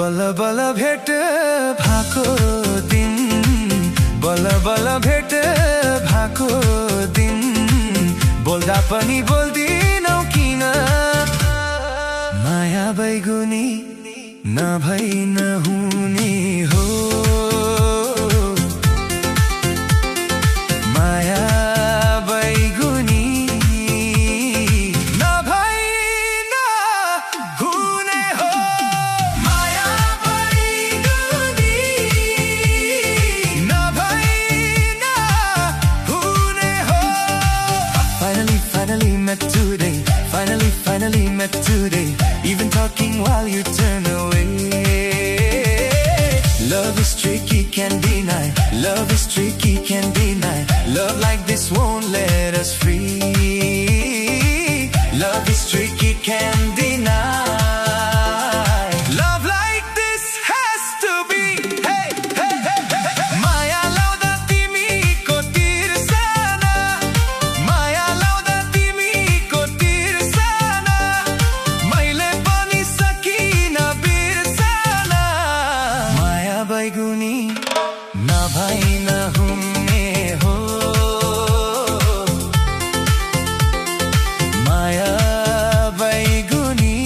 बल बल भेट भएको दिन, बल बल भेट भएको दिन, बोल्दा पनि बोल्दिनौ किन? माया बैगुनी नभई नहुने हो, माया बैगुनी नभई नहुने हो, माया बैगुनी नभई नहुने हो। Finally met today, finally met today, even talking while you turn away. Love is tricky, can't deny. Love is tricky, can't deny. Love like this won't let us free. Love is tricky, can't deny. Love like this has to be. Hey, hey, hey, hey, hey. Maya lauda timiko tirsana, Maya lauda timiko tirsana, maile pani sakina birsana. Maya baiguni नभई नहुने हो, माया बैगुनी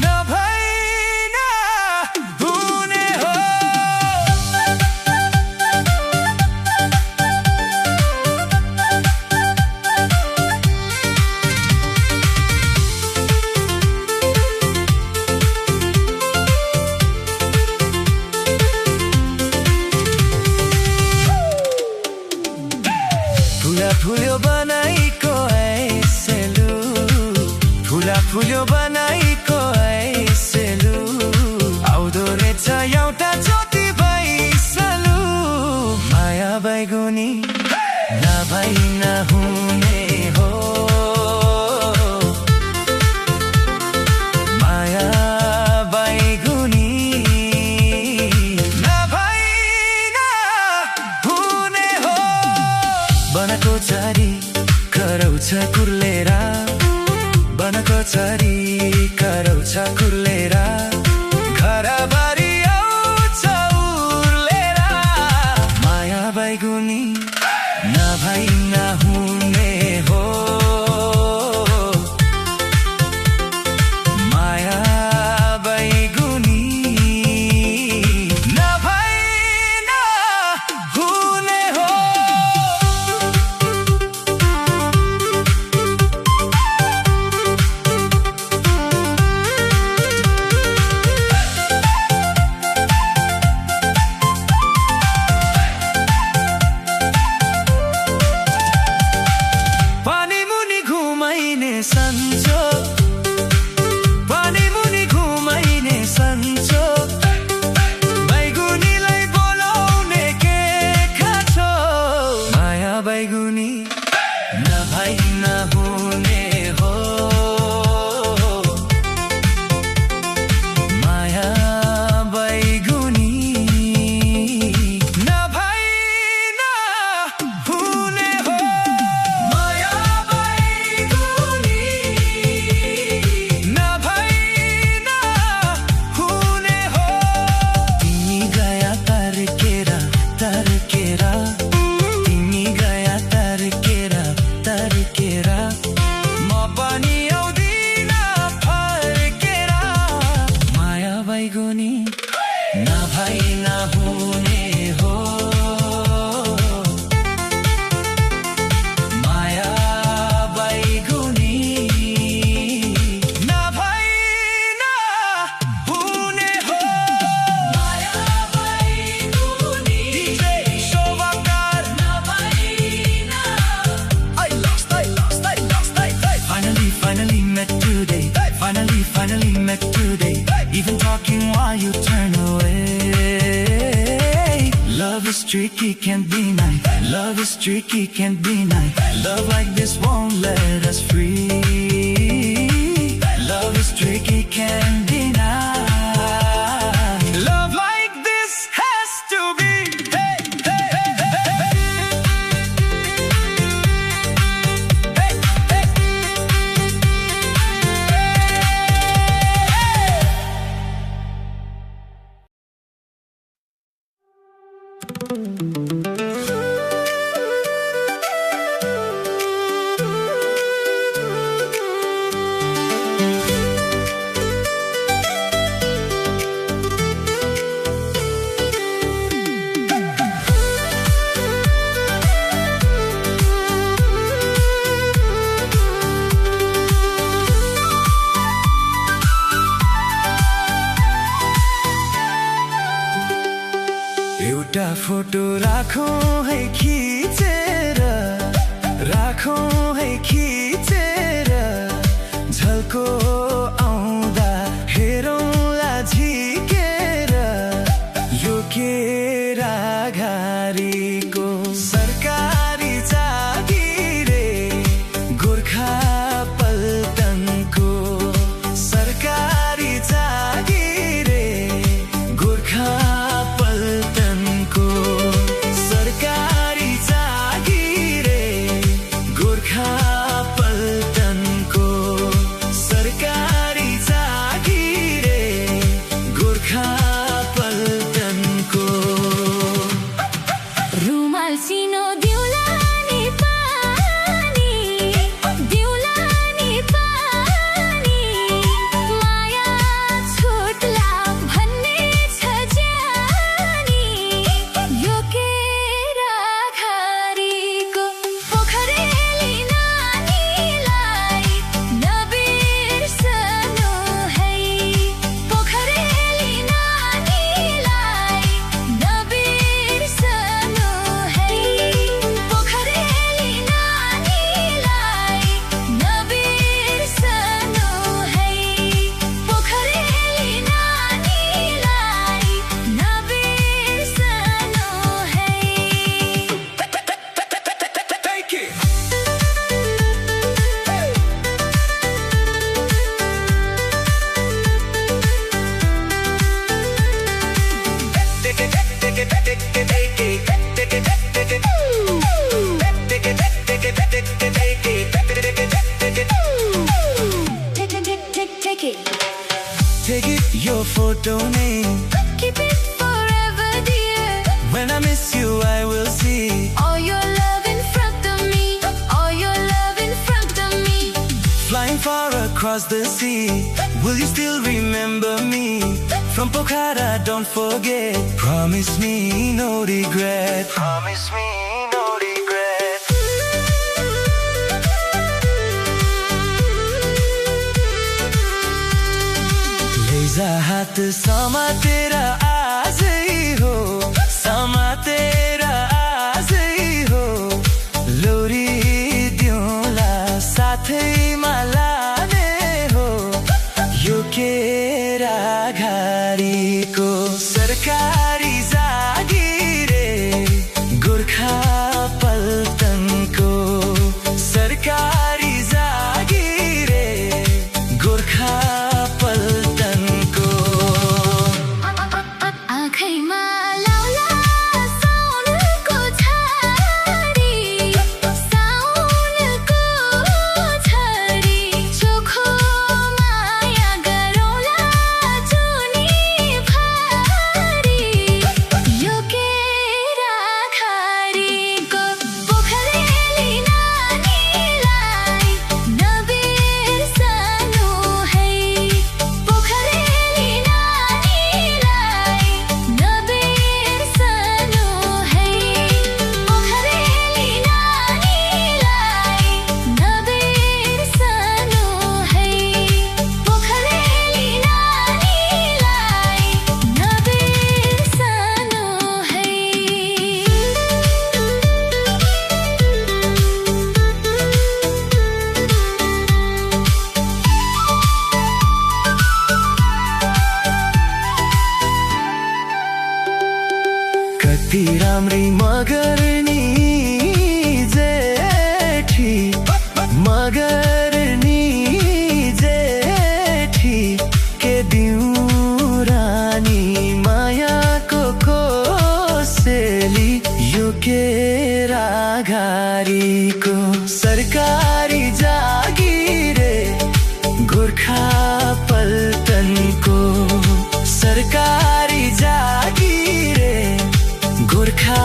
नभई नहुने हो। फुला फुल्यो बनाइको ऐसेलु, फुला फुल्यो बनाइको ऐसेलु, आउँदो रहेछ एउटा ज्योति भइसलु। माया बैगुनी नभई नहुने हो, माया बैगुनी नभई नहुने हो। बनको छरी कराउँछ कुर्लेर, बनको छरी कराउँछ कुर्लेर, घरबारी आउँछ उर्लेर। माया बैगुनी नभई नहुने हो, माया बैगुनी नभई नहुने हो। पानी मुनि घुमाइने सन्चो, पानी मुनि घुमाइने सन्चो, बैगुनीलाई बोलाउने के खाँचो? माया बैगुनी नभई नहुने हो, माया बैगुनी नभई नहुने हो। माया बैगुनी नभई नहुने हो। तिमी गया तर्केरा तर्केरा, तिमी गया तर्केरा तर्केरा, म पनि आउँदिन फर्केरा। माया बैगुनी नभई नहुने हो, माया बैगुनी नभई नहुने हो। माया बैगुनी शोभाकार नभई न। I lost. Finally met today, finally met today, even talking while you turn away. Love is tricky, can't deny. Love is tricky, can't deny. Love like this won't let us free. Love is tricky, can't deny. Love like this has to be. Hey, hey, hey, hey, hey. Hey, hey. Photo राखौं है खिचेर, राखौं है खिचेर, झल्को आउँदा हेरौँला झिकेर, यो केरा घारीको सरकारी जागिरे, गोर्खा पल्टनको सरकारी जागिरे, गोर्खा पल्टनको सरकारी जागिरे, गोर्खा पल्टनको सरकारी जागिरे, गोर्खा पल्टनको। रुमाल सिनो दिउला नि पानी, दिउला नि पानी, माया छुट्ला भन्ने छ जानी, यो केरा घारीको पोखरेली नानीलाई नबिर्सनु है, पोखरेली नानीलाई नबिर्सनु है, पोखरेली नानीलाई नबिर्सनु है, पोखरेली नानीलाई नबिर्सनु है। Take it. Take it. Take it, your photo name. Keep it forever, dear. When I miss you, I will see All your love in front of me. All your love in front of me. flying far across the sea. Will you still remember me? From Pokhara, don't forget. Promise me no regret. Promise me no regret. लैजा हात समातेर आजै हो, समातेर आजै हो, लोरी दिउँला साथैमा लाने हो, यो केरा घारीको सरकारी जागिरे, गोर्खा पल्टनको सरकारी जागिरे, गोर्खा पल्टनको। आँखैमा लाउला साउनको छारी, साउनको छारी, चोखो माया गरौँला जुनी भारी, यो केरा घारीको पोखरेली नानीलाई नबिर्सनु है, पोखरेली नानीलाई नबिर्सनु है, पोखरेली नानीलाई नबिर्सनु है, पोखरेली नानीलाई नबिर्सनु है। कति राम्री मगर्नी जेठी, मगर्नी जेठी, के दिउँ रानी मायाको कोसेली, यो केरा घारीको सरकारी जागिरे, गोर्खा पल्टनको सरकारी जागिरे, Gorkha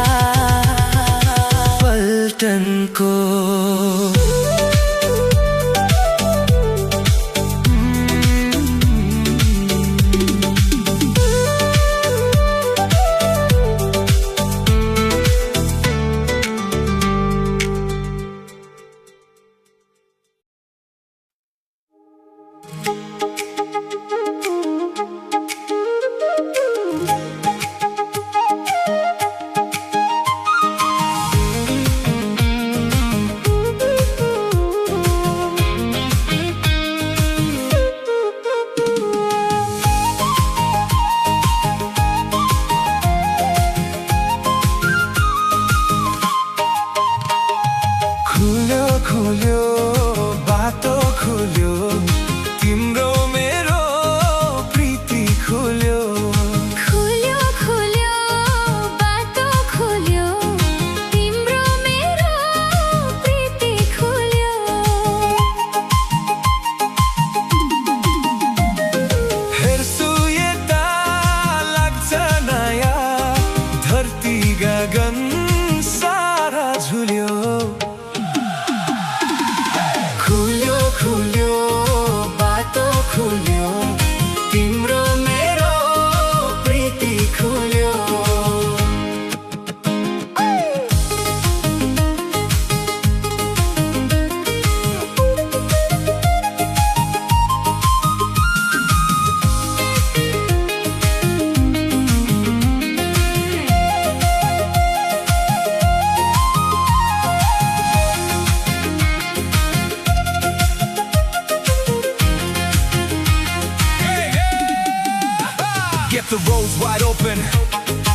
the roads wide open.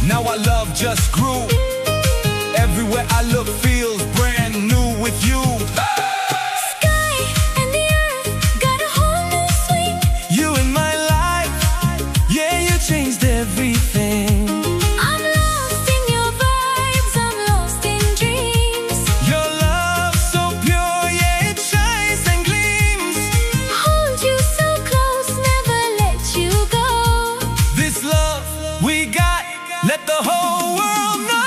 Now our love just grew. Everywhere I look feels brand new with you. Sky and the earth got a whole new swing. You in my life, yeah, you changed everything. I'm lost in your vibes, I'm lost in dreams. Your love so pure, yeah, it shines and gleams. Hold you so close, never let you go. This love we got, let the whole world know.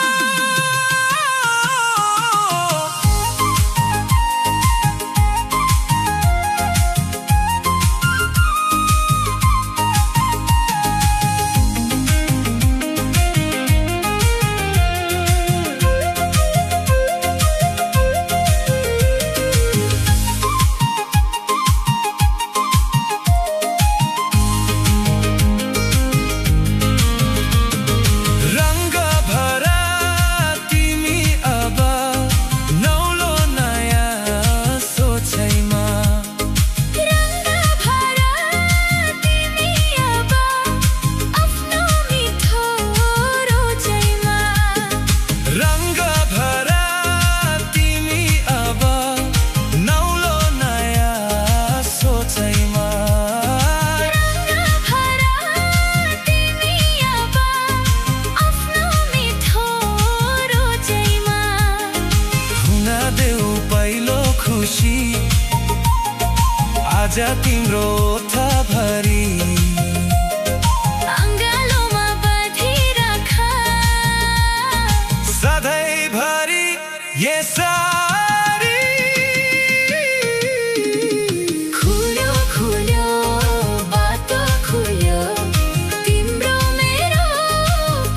आजा तिम्रो ओठभरि अङ्गालोमा बाँधिराख सधैँभरि यसरी खुल्यो खुल्यो बाटो खुल्यो तिम्रो मेरो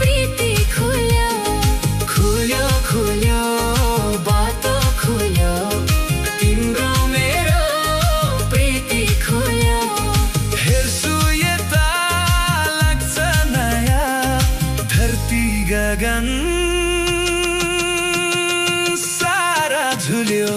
प्रीति खुल्यो खुल्यो खुल्यो बाटो खुल्यो तिम्रो मेरो प्रीति खुल्यो हेर्छु यता लाग्छ नयाँ धरती गगन सारा झुल्यो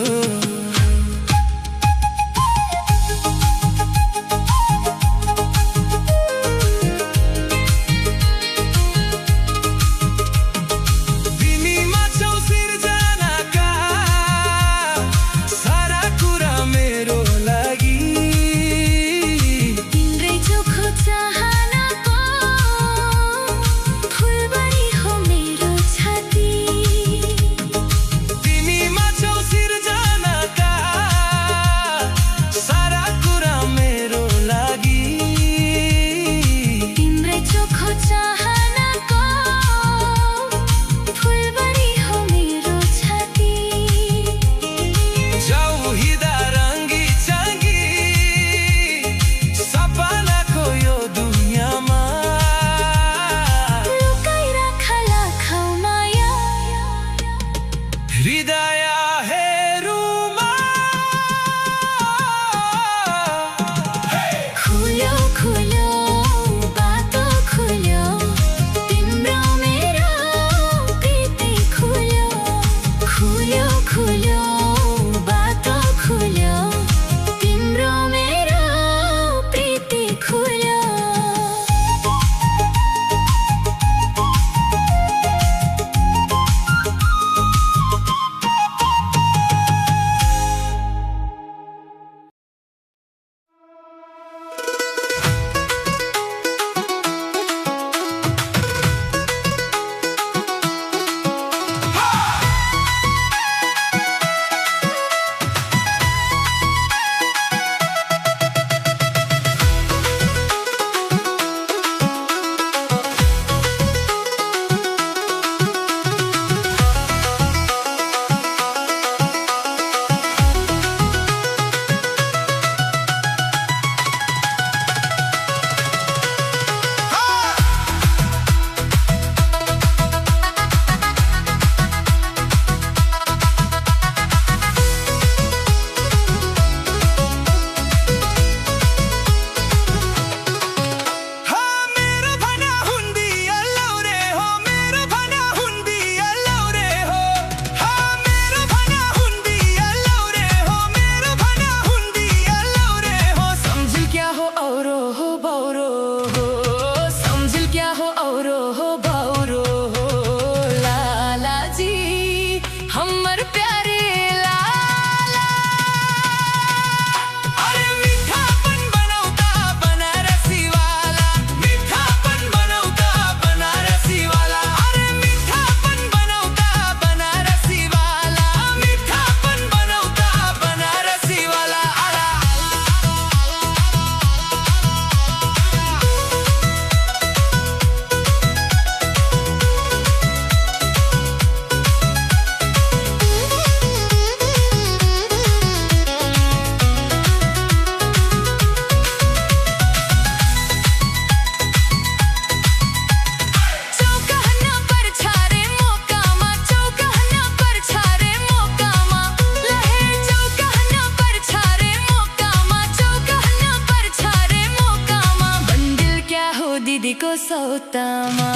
को सौतामा,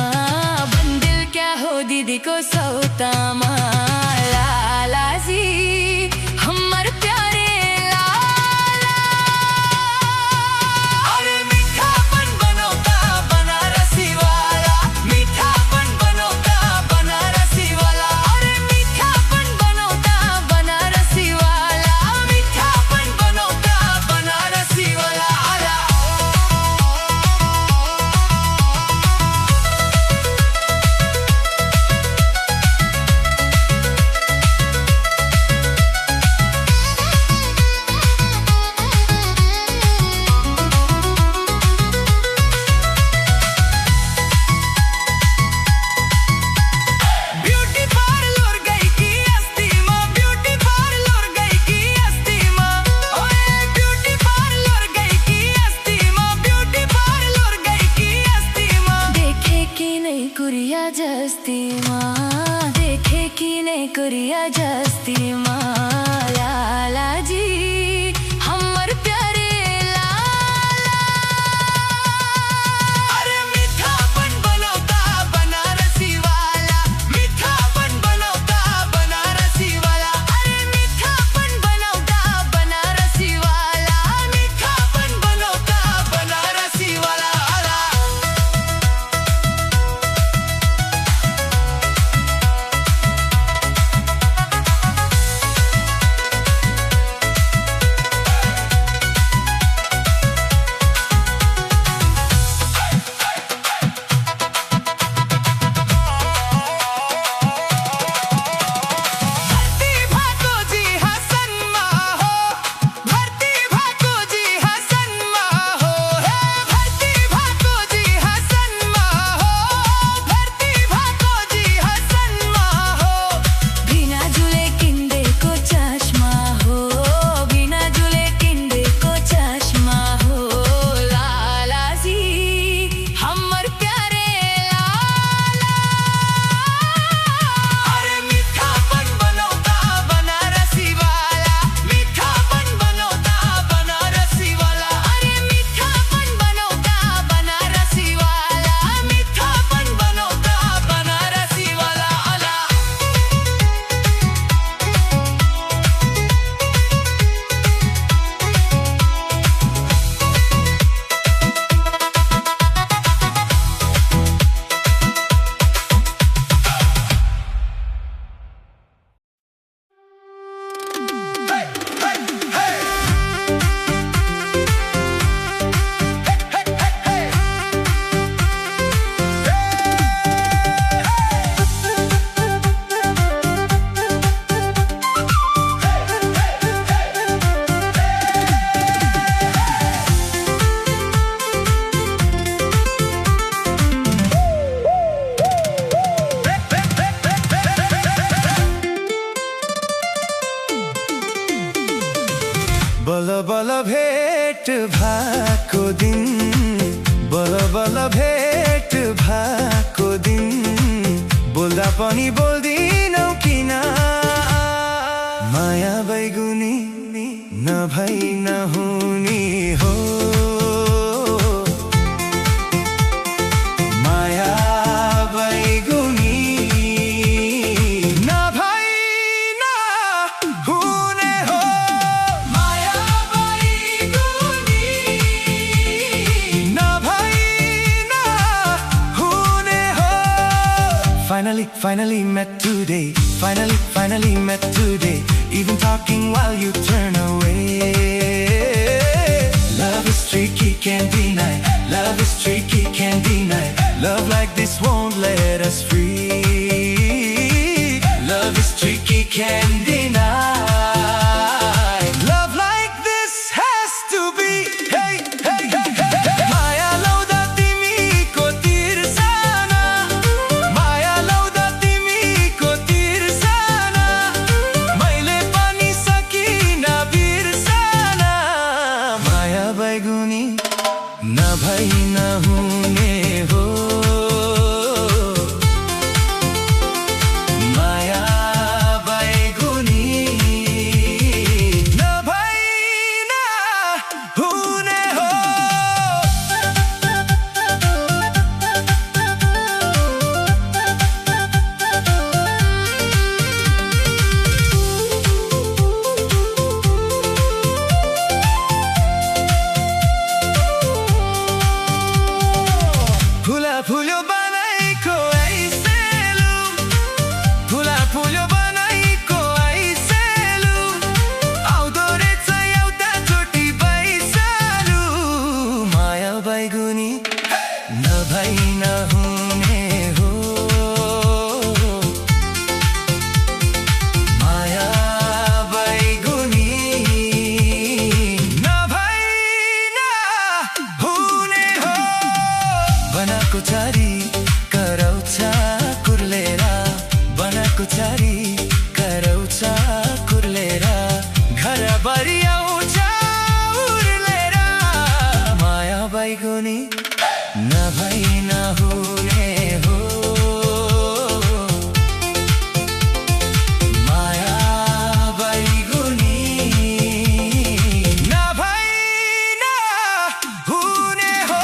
बंदिल क्या हो दीदी को सौतामा। लाला जी हमर प्यारे लाला, अरे मीठापन बनौता बनारसी वाला, मीठापन बनौता बनारसी वाला, अरे मीठापन बनौता बनारसी वाला, मीठापन बनौता बनारसी वाला। ब्यूटी पार्लर गई की अस्तीमा, ब्यूटी पार्लर गई की अस्तीमा, ओए ब्यूटी पार्लर गई की अस्तीमा, ब्यूटी पार्लर गई की अस्तीमा। देखे कि नहीं कुरिया जस्ती माँ, देखे कि नहीं कुरिया जस्ती माँ। लाला जी हमर प्यारे लाला, अरे मीठापन बनौता बनारसी वाला, मीठापन बनौता बनारसी वाला, अरे मीठापन बनौता बनारसी वाला, मीठापन बनौता बनारसी वाला। भर्ती भाको जी हसन हो, भर्ती भाको जी हसन हो, हे भर्ती भाको जी हसन हो, भर्ती भाको जी हसन हो। बिना झूले किंदे को चश्मा हो, बिना झूले किंदे को चश्मा हो। लाला जी हमर प्यारे लाला, अरे मीठापन बनौता बनारसी वाला, मीठापन बनौता बनारसी वाला, अरे मीठापन बनौता बनारसी वाला, मीठापन बनौता बनारसी वाला। बल बल भेट भएको दिन, बल बल भेट भएको दिन, बोल्दा पनि बोल्दिनौ किन? माया बैगुनी नभई नहुने हो, माया बैगुनी नभई नहुने हो, माया बैगुनी नभई नहुने हो। Finally met today, finally met today, even talking while you turn away. Love is tricky, can't deny, love is tricky, can't deny, love like this won't let us free. Love is tricky, can't deny, love like this has to be. Hey, hey, hey, hey, hey. Maya lauda timiko tirsana, Maya lauda timiko tirsana, मैले पनि सकिन बिर्सना। माया बैगुनी नभई नहुने हो, माया बैगुनी नभई नहुने हो। बैगुनी नभई नहुने हो माया बैगुनी नभई नहुने हो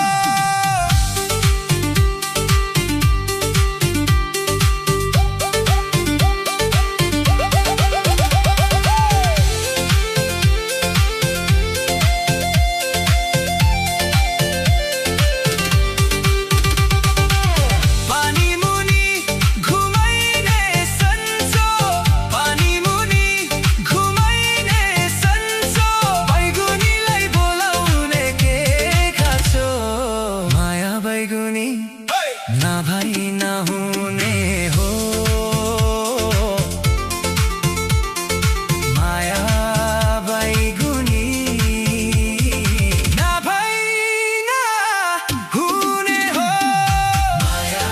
नभई नहुने हो माया बैगुनी नभई नहुने हो माया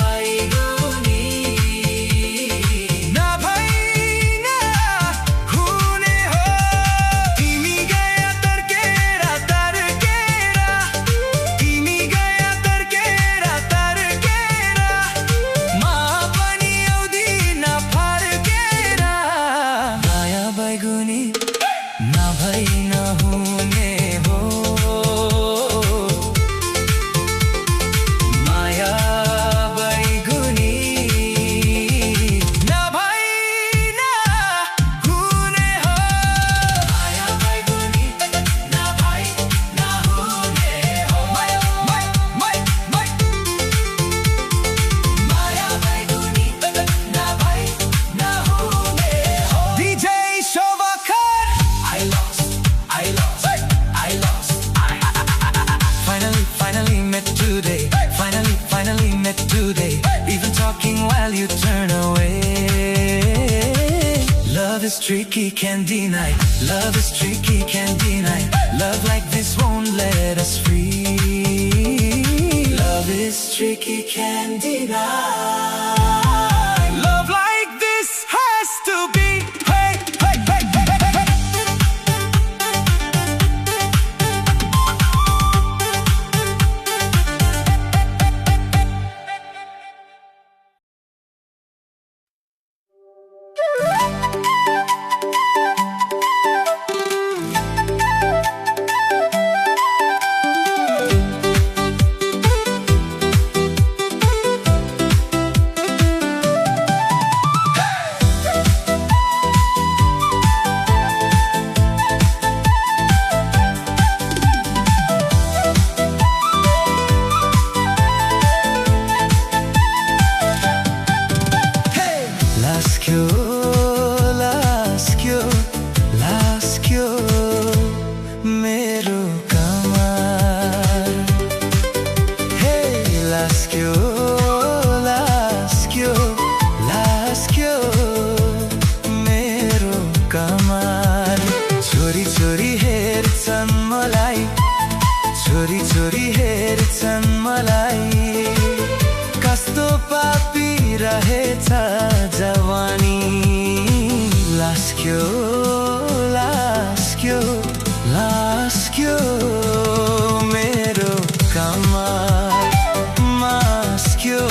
बैगुनी नभई नहुने हो तिमी गया तर्केरा तिमी गया तर्केरा बैगुनी नभई नहुने हो माया बैगुनी नभई नहुने हो माया बैगुनी नभई नहुने हो माया बैगुनी नभई नहुने हो DJ Finally met today. Finally met today. Even talking while you turn away. Love is tricky, can't deny. Love is tricky, can't deny. Love like this won't let us free. Love is tricky, can't deny. Love like this has to be. Laskyo मेरो कमार Hey Laskyo मेरो कमार छोरी छोरी हेर्छन् मलाई छोरी छोरी हेर्छन् मलाई कस्तो पापी रहेछ जवानी Laskyo मेरो कमार Maskyo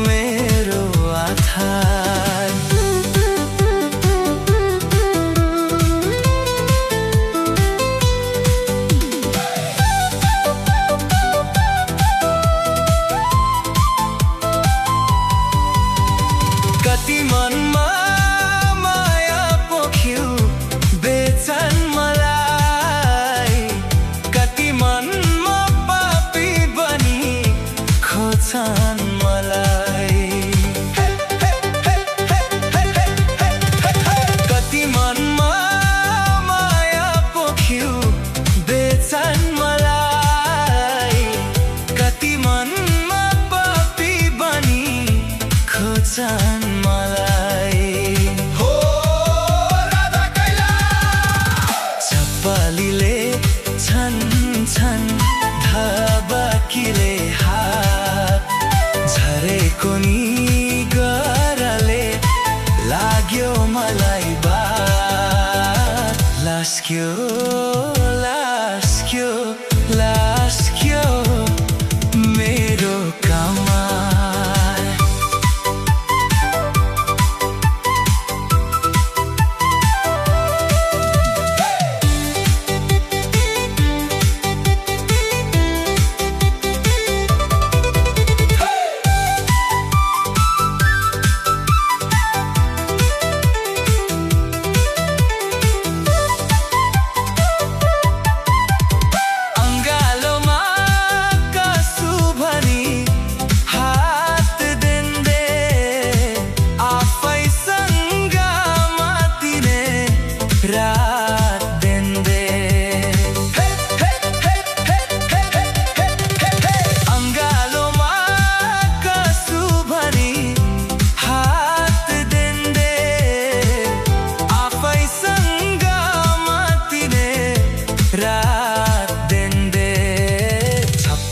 मेरो आधार लास्क्यो लास्क्यो लास्क्यो मेरो कमाल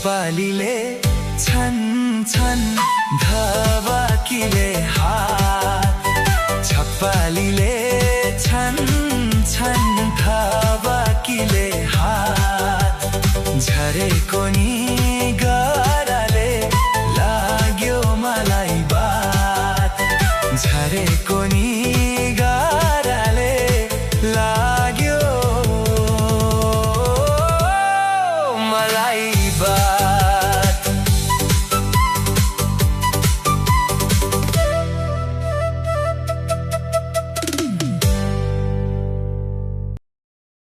छप्पालीले छन् छन् धबाकीले हात छप्पालीले